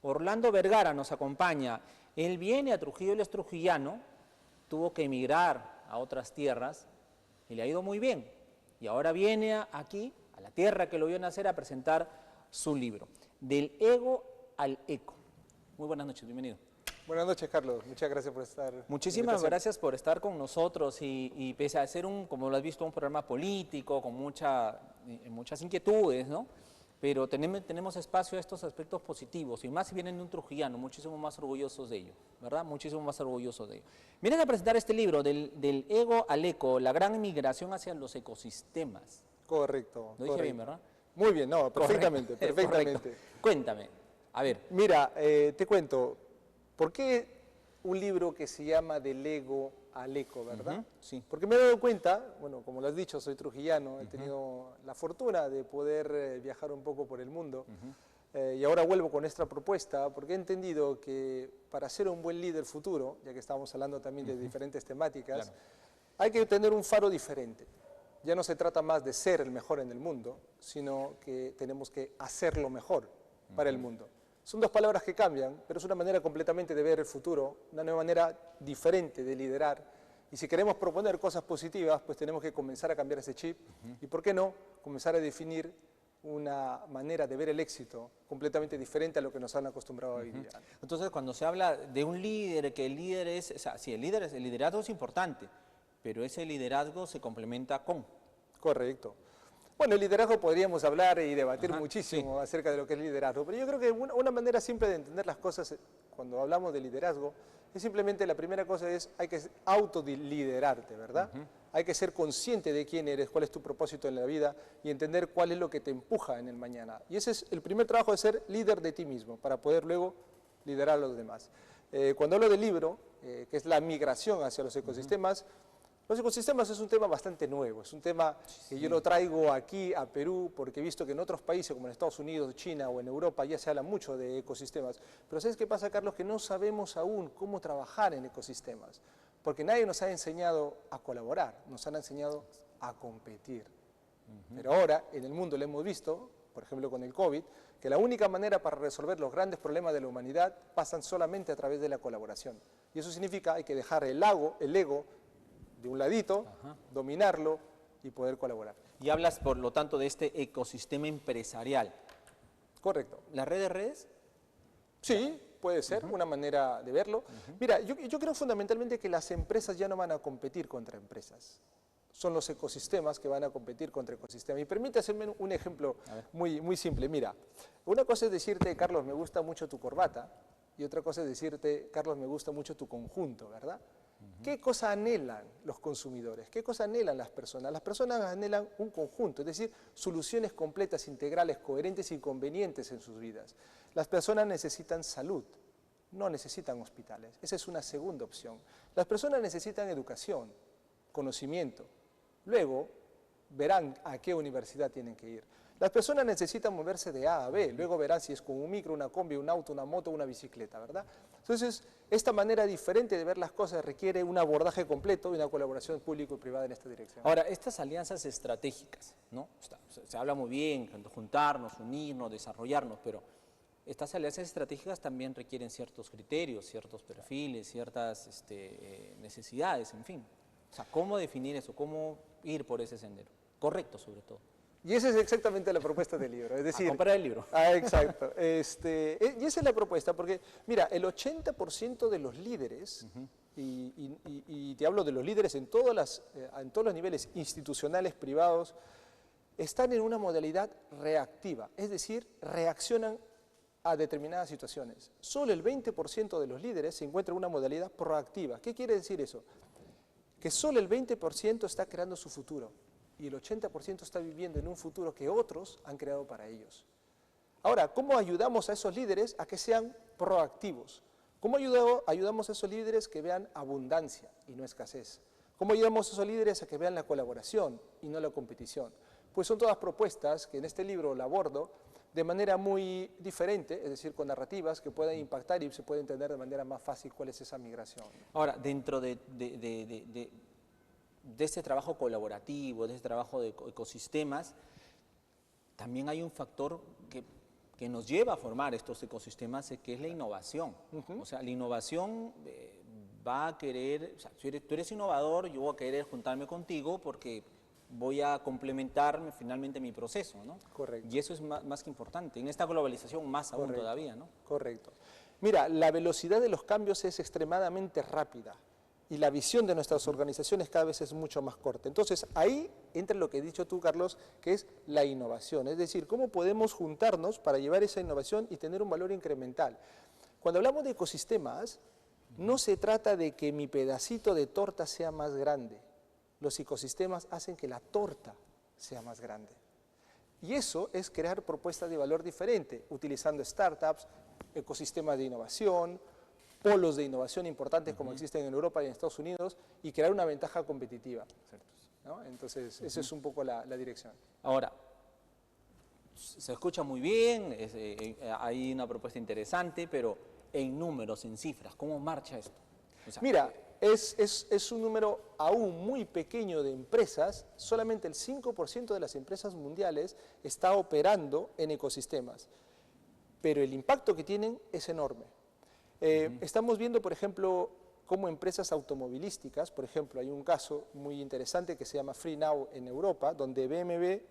Orlando Vergara nos acompaña. Él viene a Trujillo, él es trujillano, tuvo que emigrar a otras tierras y le ha ido muy bien. Y ahora viene aquí, a la tierra que lo vio nacer, a presentar su libro, Del ego al eco. Muy buenas noches, bienvenido. Buenas noches, Carlos. Muchas gracias por estar. Muchísimas gracias por estar con nosotros y pese a ser como lo has visto, un programa político con muchas inquietudes, ¿no? Pero tenemos espacio a estos aspectos positivos y más si vienen de un trujillano, muchísimo más orgullosos de ello, ¿verdad? Muchísimo más orgullosos de ello. Vienen a presentar este libro, del ego al eco, la gran migración hacia los ecosistemas. Correcto. Lo dije bien, ¿verdad? Muy bien, no, perfectamente, Correcto, perfectamente. correcto. Cuéntame, a ver. Mira, te cuento, ¿por qué un libro que se llama Del ego al eco, verdad? Sí. Porque me he dado cuenta, bueno, como lo has dicho, soy trujillano, he tenido la fortuna de poder viajar un poco por el mundo y ahora vuelvo con esta propuesta porque he entendido que para ser un buen líder futuro, ya que estamos hablando también de diferentes temáticas, claro, hay que tener un faro diferente. Ya no se trata más de ser el mejor en el mundo, sino que tenemos que hacerlo mejor para el mundo. Son dos palabras que cambian, pero es una manera completamente de ver el futuro, una nueva manera diferente de liderar. Y si queremos proponer cosas positivas, pues tenemos que comenzar a cambiar ese chip y, ¿por qué no?, comenzar a definir una manera de ver el éxito completamente diferente a lo que nos han acostumbrado a vivir. Entonces, cuando se habla de un líder, que el líder es, o sea, sí, el liderazgo es importante, pero ese liderazgo se complementa con... Correcto. Bueno, el liderazgo podríamos hablar y debatir muchísimo acerca de lo que es liderazgo, pero yo creo que una manera simple de entender las cosas cuando hablamos de liderazgo es simplemente, la primera cosa es, hay que autoliderarte, ¿verdad? Hay que ser consciente de quién eres, cuál es tu propósito en la vida y entender cuál es lo que te empuja en el mañana. Y ese es el primer trabajo, de ser líder de ti mismo, para poder luego liderar a los demás. Cuando hablo del libro, que es la migración hacia los ecosistemas, los ecosistemas es un tema bastante nuevo, es un tema que yo lo traigo aquí a Perú porque he visto que en otros países como en Estados Unidos, China o en Europa ya se habla mucho de ecosistemas. Pero ¿sabes qué pasa, Carlos? Que no sabemos aún cómo trabajar en ecosistemas, porque nadie nos ha enseñado a colaborar, nos han enseñado a competir. Pero ahora en el mundo lo hemos visto, por ejemplo con el COVID, que la única manera para resolver los grandes problemas de la humanidad pasan solamente a través de la colaboración. Y eso significa hay que dejar el ego de un ladito, dominarlo y poder colaborar. Y hablas, por lo tanto, de este ecosistema empresarial. Correcto. ¿La red de redes? Sí, puede ser una manera de verlo. Mira, yo creo fundamentalmente que las empresas ya no van a competir contra empresas. Son los ecosistemas que van a competir contra ecosistemas. Y permite hacerme un ejemplo muy simple. Mira, una cosa es decirte, Carlos, me gusta mucho tu corbata, y otra cosa es decirte, Carlos, me gusta mucho tu conjunto, ¿verdad? ¿Qué cosa anhelan los consumidores? ¿Qué cosa anhelan las personas? Las personas anhelan un conjunto, es decir, soluciones completas, integrales, coherentes y convenientes en sus vidas. Las personas necesitan salud, no necesitan hospitales. Esa es una segunda opción. Las personas necesitan educación, conocimiento. Luego verán a qué universidad tienen que ir. Las personas necesitan moverse de A a B, luego verán si es con un micro, una combi, un auto, una moto, una bicicleta, ¿verdad? Entonces, esta manera diferente de ver las cosas requiere un abordaje completo y una colaboración público y privada en esta dirección. Ahora, estas alianzas estratégicas, ¿no? Se habla muy bien, juntarnos, unirnos, desarrollarnos, pero estas alianzas estratégicas también requieren ciertos criterios, ciertos perfiles, ciertas necesidades, en fin. O sea, ¿cómo definir eso? ¿Cómo ir por ese sendero? Correcto, sobre todo. Y esa es exactamente la propuesta del libro, es decir... A comprar el libro. Exacto. Y esa es la propuesta, porque, mira, el 80% de los líderes, y te hablo de los líderes en todos los niveles institucionales, privados, están en una modalidad reactiva, es decir, reaccionan a determinadas situaciones. Solo el 20% de los líderes se encuentra en una modalidad proactiva. ¿Qué quiere decir eso? Que solo el 20% está creando su futuro y el 80% está viviendo en un futuro que otros han creado para ellos. Ahora, ¿cómo ayudamos a esos líderes a que sean proactivos? ¿Cómo ayudamos a esos líderes que vean abundancia y no escasez? ¿Cómo ayudamos a esos líderes a que vean la colaboración y no la competición? Pues son todas propuestas que en este libro la abordo de manera muy diferente, es decir, con narrativas que puedan impactar y se puede entender de manera más fácil cuál es esa migración. Ahora, dentro de este trabajo colaborativo, de este trabajo de ecosistemas, también hay un factor que que nos lleva a formar estos ecosistemas, que es la innovación. O sea, la innovación va a querer, o sea, tú eres innovador, yo voy a querer juntarme contigo porque voy a complementar finalmente mi proceso, ¿no? Correcto. Y eso es más que importante. En esta globalización más aún todavía, ¿no? Correcto. Mira, la velocidad de los cambios es extremadamente rápida y la visión de nuestras organizaciones cada vez es mucho más corta. Entonces, ahí entra lo que has dicho tú, Carlos, que es la innovación. Es decir, cómo podemos juntarnos para llevar esa innovación y tener un valor incremental. Cuando hablamos de ecosistemas, no se trata de que mi pedacito de torta sea más grande. Los ecosistemas hacen que la torta sea más grande. Y eso es crear propuestas de valor diferente, utilizando startups, ecosistemas de innovación, polos de innovación importantes como existen en Europa y en Estados Unidos, y crear una ventaja competitiva, ¿no? Entonces, esa es un poco la dirección. Ahora, se escucha muy bien, hay una propuesta interesante, pero en números, en cifras, ¿cómo marcha esto? O sea, mira, es un número aún muy pequeño de empresas, solamente el 5% de las empresas mundiales está operando en ecosistemas, pero el impacto que tienen es enorme. Estamos viendo, por ejemplo, cómo empresas automovilísticas, por ejemplo, hay un caso muy interesante que se llama FreeNow en Europa, donde BMW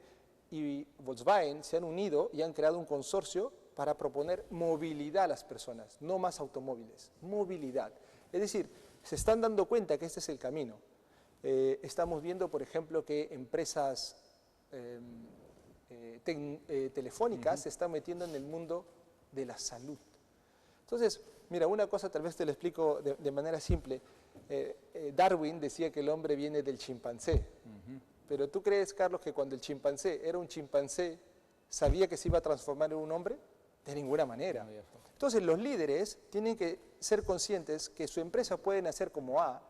y Volkswagen se han unido y han creado un consorcio para proponer movilidad a las personas, no más automóviles, movilidad. Es decir, se están dando cuenta que este es el camino. Estamos viendo, por ejemplo, que empresas telefónicas se están metiendo en el mundo de la salud. Entonces, mira, una cosa tal vez te lo explico de manera simple. Darwin decía que el hombre viene del chimpancé. Pero ¿tú crees, Carlos, que cuando el chimpancé era un chimpancé, sabía que se iba a transformar en un hombre? De ninguna manera. Entonces, los líderes tienen que ser conscientes que su empresa puede nacer como A,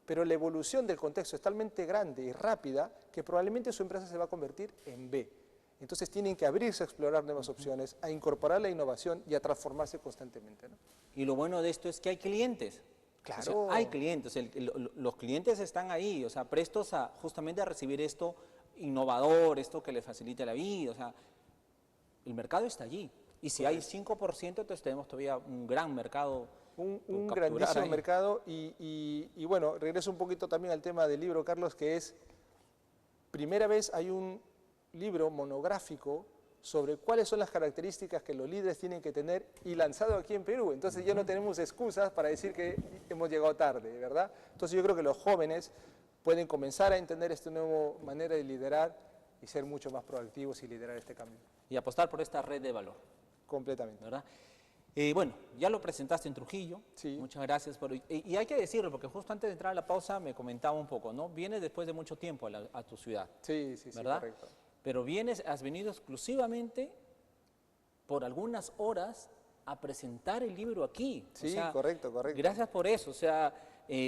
pero la evolución del contexto es talmente grande y rápida que probablemente su empresa se va a convertir en B. Entonces tienen que abrirse a explorar nuevas opciones, a incorporar la innovación y a transformarse constantemente, ¿no? Y lo bueno de esto es que hay clientes. Claro. O sea, hay clientes, los clientes están ahí, o sea, prestos justamente a recibir esto innovador, esto que le facilite la vida, o sea, el mercado está allí. Y si hay 5%, entonces tenemos todavía un gran mercado. Un grandísimo mercado y bueno, regreso un poquito también al tema del libro, Carlos, que es, primera vez hay un libro monográfico sobre cuáles son las características que los líderes tienen que tener y lanzado aquí en Perú. Entonces ya no tenemos excusas para decir que hemos llegado tarde, ¿verdad? Entonces yo creo que los jóvenes pueden comenzar a entender esta nueva manera de liderar y ser mucho más proactivos y liderar este cambio. Y apostar por esta red de valor. Completamente. ¿Verdad? Bueno, ya lo presentaste en Trujillo. Sí. Muchas gracias. Y hay que decirlo, porque justo antes de entrar a la pausa me comentaba un poco, ¿no? Vienes después de mucho tiempo a tu ciudad. Sí, ¿verdad? Correcto. Pero has venido exclusivamente por algunas horas a presentar el libro aquí. Sí, o sea, correcto. Gracias por eso. O sea,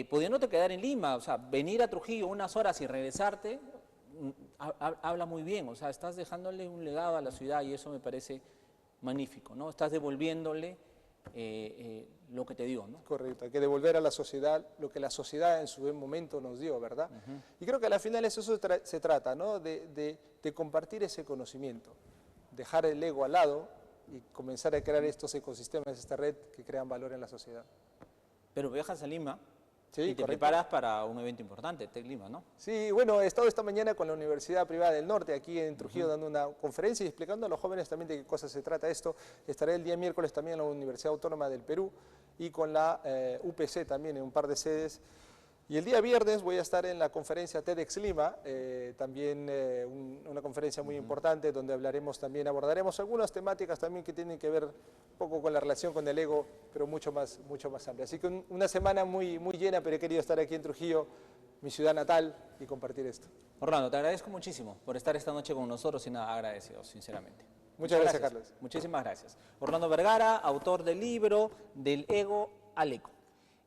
pudiéndote quedar en Lima, o sea, venir a Trujillo unas horas y regresarte, habla muy bien. O sea, estás dejándole un legado a la ciudad y eso me parece magnífico, ¿no? Estás devolviéndole lo que te dio, ¿no? Correcto, hay que devolver a la sociedad lo que la sociedad en su buen momento nos dio, ¿verdad? Y creo que al final eso se trata, ¿no? De compartir ese conocimiento, dejar el ego al lado y comenzar a crear estos ecosistemas, esta red que crean valor en la sociedad. Pero viajas a Lima Sí, y te preparas para un evento importante, Tec Lima, ¿no? Sí, bueno, he estado esta mañana con la Universidad Privada del Norte, aquí en Trujillo, dando una conferencia y explicando a los jóvenes también de qué cosas se trata esto. Estaré el día miércoles también en la Universidad Autónoma del Perú y con la UPC también en un par de sedes. Y el día viernes voy a estar en la conferencia TEDx Lima, también una conferencia muy importante donde abordaremos algunas temáticas también que tienen que ver un poco con la relación con el ego, pero mucho más amplia. Así que una semana muy llena, pero he querido estar aquí en Trujillo, mi ciudad natal, y compartir esto. Orlando, te agradezco muchísimo por estar esta noche con nosotros y nada, agradecido, sinceramente. Muchas gracias, Carlos. Muchísimas gracias. Orlando Vergara, autor del libro Del Ego al Eco.